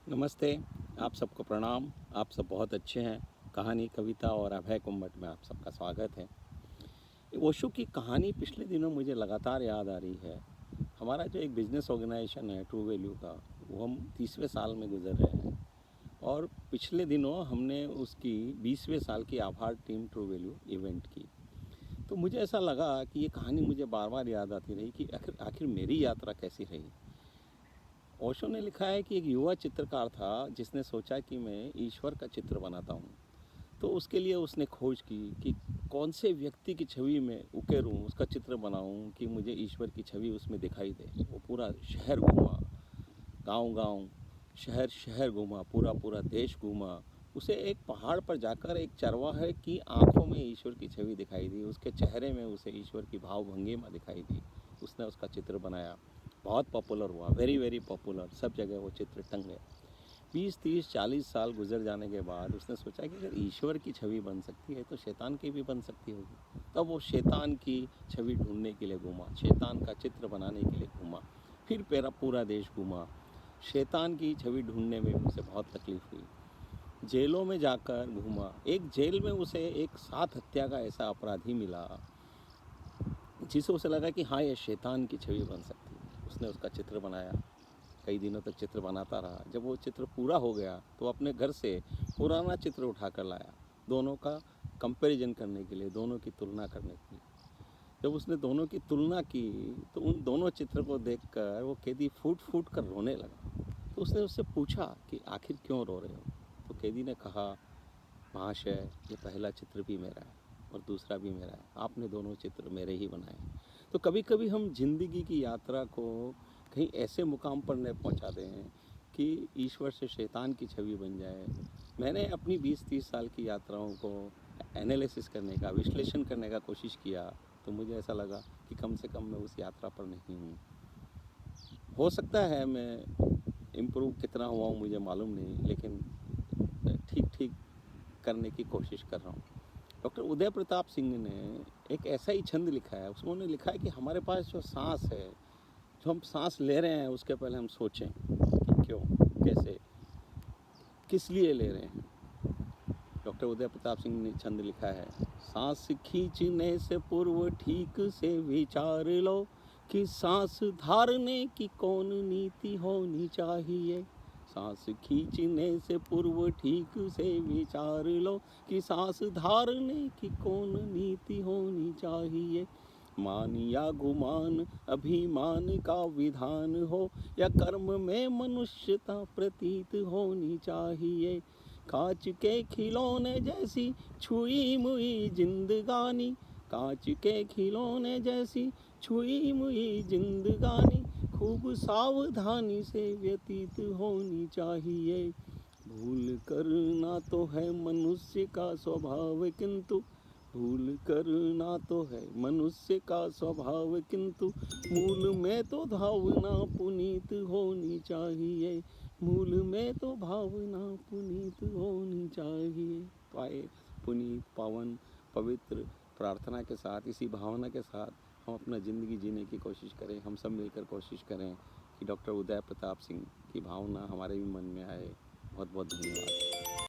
नमस्ते, आप सबको प्रणाम। आप सब बहुत अच्छे हैं। कहानी, कविता और अभय कुंभट में आप सबका स्वागत है। ओशो की कहानी पिछले दिनों मुझे लगातार याद आ रही है। हमारा जो एक बिज़नेस ऑर्गेनाइजेशन है ट्रू वैल्यू का, वो हम 30वें साल में गुज़र रहे हैं और पिछले दिनों हमने उसकी 20वें साल की आभार टीम ट्रू वैल्यू इवेंट की। तो मुझे ऐसा लगा कि ये कहानी मुझे बार-बार याद आती रही कि आखिर मेरी यात्रा कैसी रही। ओशो ने लिखा है कि एक युवा चित्रकार था जिसने सोचा कि मैं ईश्वर का चित्र बनाता हूँ। तो उसके लिए उसने खोज की कि कौन से व्यक्ति की छवि में उकेरूँ, उसका चित्र बनाऊँ कि मुझे ईश्वर की छवि उसमें दिखाई दे। वो पूरा शहर घूमा, गांव-गांव, शहर-शहर घूमा, पूरा देश घूमा। उसे एक पहाड़ पर जाकर एक चरवाहे की आंखों में ईश्वर की छवि दिखाई दी, उसके चेहरे में उसे ईश्वर की भावभंगिमा दिखाई दी। उसने उसका चित्र बनाया, बहुत पॉपुलर हुआ, वेरी पॉपुलर, सब जगह वो चित्र टंग गया। 20, 30, 40 साल गुजर जाने के बाद उसने सोचा कि अगर ईश्वर की छवि बन सकती है तो शैतान की भी बन सकती होगी। तब वो शैतान की छवि ढूंढने के लिए घूमा, शैतान का चित्र बनाने के लिए घूमा, फिर पूरा देश घूमा। शैतान की छवि ढूंढने में उसे बहुत तकलीफ हुई, जेलों में जाकर घूमा। एक जेल में उसे एक साथ हत्या का ऐसा अपराधी मिला जिसे उसे लगा कि हाँ, ये शैतान की छवि बन सकती है। उसने उसका चित्र बनाया, कई दिनों तक चित्र बनाता रहा। जब वो चित्र पूरा हो गया तो अपने घर से पुराना चित्र उठा कर लाया, दोनों का कंपैरिजन करने के लिए, दोनों की तुलना करने के लिए। जब उसने दोनों की तुलना की तो उन दोनों चित्र को देखकर वो कैदी फूट फूट कर रोने लगा। तो उसने उससे पूछा कि आखिर क्यों रो रहे हो? तो कैदी ने कहा, महाशय, ये पहला चित्र भी मेरा है और दूसरा भी मेरा है, आपने दोनों चित्र मेरे ही बनाए। तो कभी कभी हम जिंदगी की यात्रा को कहीं ऐसे मुकाम पर न पहुंचा दें कि ईश्वर से शैतान की छवि बन जाए। मैंने अपनी 20-30 साल की यात्राओं को एनालिसिस करने का, विश्लेषण करने का कोशिश किया, तो मुझे ऐसा लगा कि कम से कम मैं उस यात्रा पर नहीं हूँ। हो सकता है मैं इम्प्रूव कितना हुआ हूँ मुझे मालूम नहीं, लेकिन ठीक ठीक करने की कोशिश कर रहा हूँ। डॉक्टर उदय प्रताप सिंह ने एक ऐसा ही छंद लिखा है, उसमें लिखा है कि हमारे पास जो सांस है, जो हम सांस ले रहे हैं, उसके पहले हम सोचें कि क्यों, कैसे, किस लिए ले रहे हैं। डॉक्टर उदय प्रताप सिंह ने छंद लिखा है, सांस खींचने से पूर्व ठीक से विचार लो कि सांस धारने की कौन नीति होनी चाहिए। सांस खींचने से पूर्व ठीक से विचार लो कि सांस धारने की कौन नीति होनी चाहिए। मान या गुमान अभिमान का विधान हो, या कर्म में मनुष्यता प्रतीत होनी चाहिए। कांच के खिलौने जैसी छुई मुई जिंदगानी, कांच के खिलौने जैसी छुई मुई जिंदगानी, खूब सावधानी से व्यतीत होनी चाहिए। भूल करना तो है मनुष्य का स्वभाव, किंतु भूल करना तो है मनुष्य का स्वभाव, किंतु मूल में तो भावना पुनीत होनी चाहिए। मूल में तो भावना पुनीत होनी चाहिए। तो आए पुनीत, पावन, पवित्र प्रार्थना के साथ, इसी भावना के साथ हम अपना ज़िंदगी जीने की कोशिश करें। हम सब मिलकर कोशिश करें कि डॉक्टर उदय प्रताप सिंह की भावना हमारे भी मन में आए। बहुत बहुत धन्यवाद।